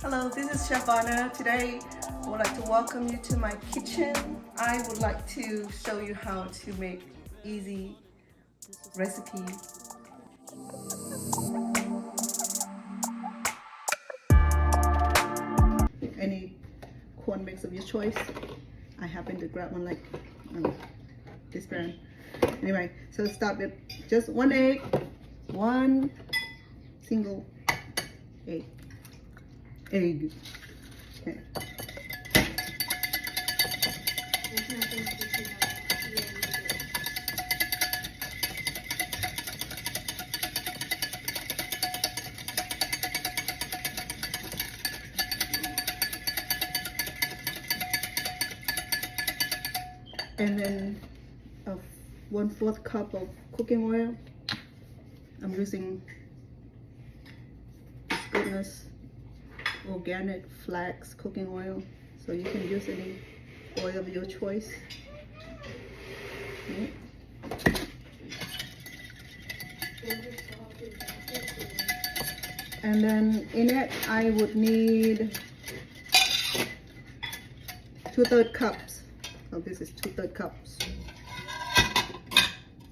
Hello, this is Chef Vanna. Today, I would like to welcome you to my kitchen. I would like to show you how to make easy recipes. Any corn mix of your choice. I happen to grab one like this brand. Anyway, so start with just one egg, one single egg. Okay. And then 1/4 cup of cooking oil. I'm using this goodness organic flax cooking oil, so you can use any oil of your choice. Okay. And then in it I would need 2/3 cups. So this is 2/3 cups.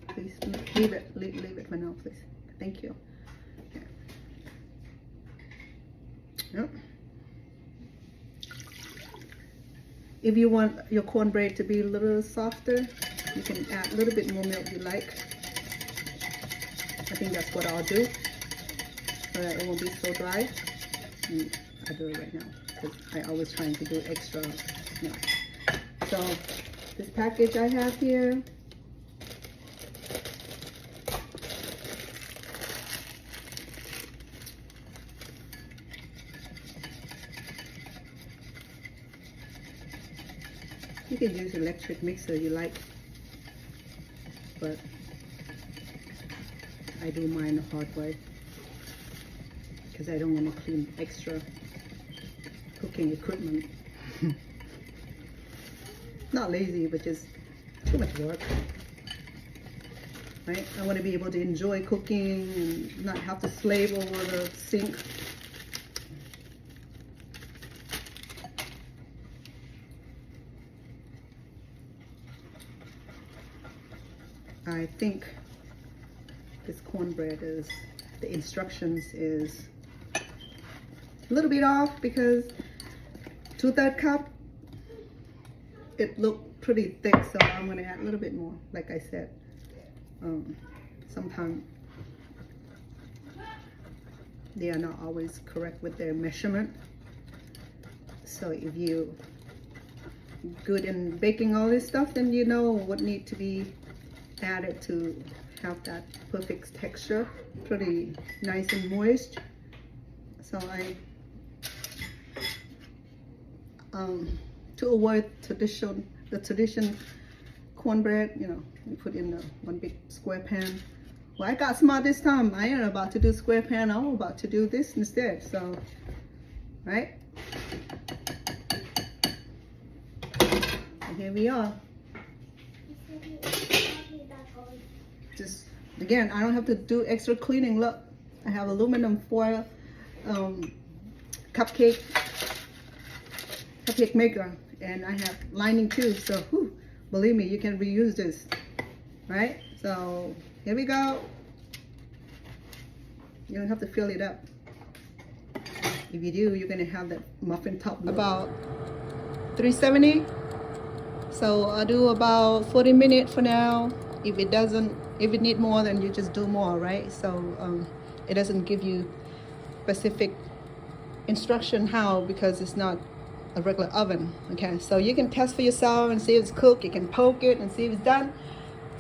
Please leave it for now, please. Thank you. Yep. If you want your cornbread to be a little softer, you can add a little bit more milk you like. I think that's what I'll do, so that it won't be so dry. I do it right now because I always trying to do extra milk. So this package I have here, you can use electric mixer you like, but I do mine the hard way because I don't want to clean extra cooking equipment. Not lazy, but just too much work, right? I want to be able to enjoy cooking and not have to slave over the sink. I think this cornbread is, the instructions is a little bit off because 2/3 cup, it looked pretty thick, so I'm going to add a little bit more. Like I said, sometimes they are not always correct with their measurement. So if you good in baking all this stuff, then you know what need to be added to have that perfect texture, pretty nice and moist. So I to avoid the tradition cornbread, you know, you put in the one big square pan. Well, I got smart this time. I ain't about to do square pan. I'm about to do this instead. So, right? And here we are. Just again, I don't have to do extra cleaning. Look, I have aluminum foil cupcake maker, and I have lining too, so believe me, you can reuse this, right? So here we go. You don't have to fill it up. If you do, you're gonna have that muffin top about 370. So I'll do about 40 minutes for now. If it need more, then you just do more, right? So it doesn't give you specific instruction how, because it's not a regular oven. Okay, so you can test for yourself and see if it's cooked. You can poke it and see if it's done.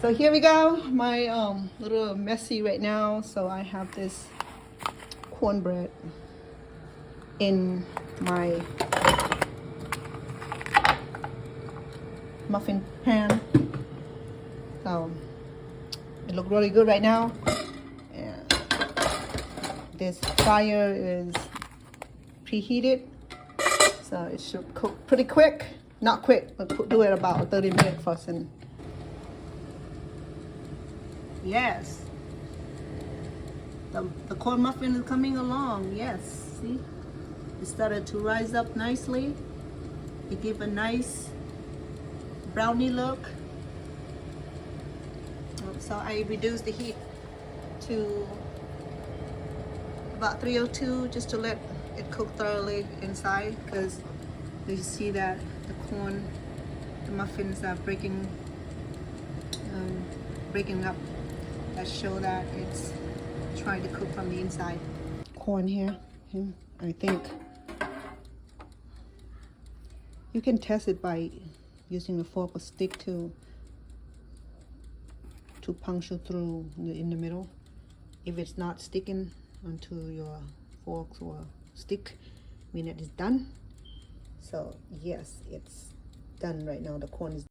So here we go. My little messy right now. So I have this cornbread in my muffin pan. So it looks really good right now. And this fire is preheated, so it should cook pretty quick. Not quick, but do it about 30 minutes first. And yes, the corn muffin is coming along. Yes, see, It started to rise up nicely. It gave a nice brownie look. So I reduced the heat to about 302 just to let it cook thoroughly inside, because you see that the corn, the muffins are breaking up. That show that it's trying to cook from the inside. Corn here, I think you can test it by using a fork or stick to puncture through in the middle. If it's not sticking onto your forks or stick, I mean it is done. So yes, it's done right now. The corn is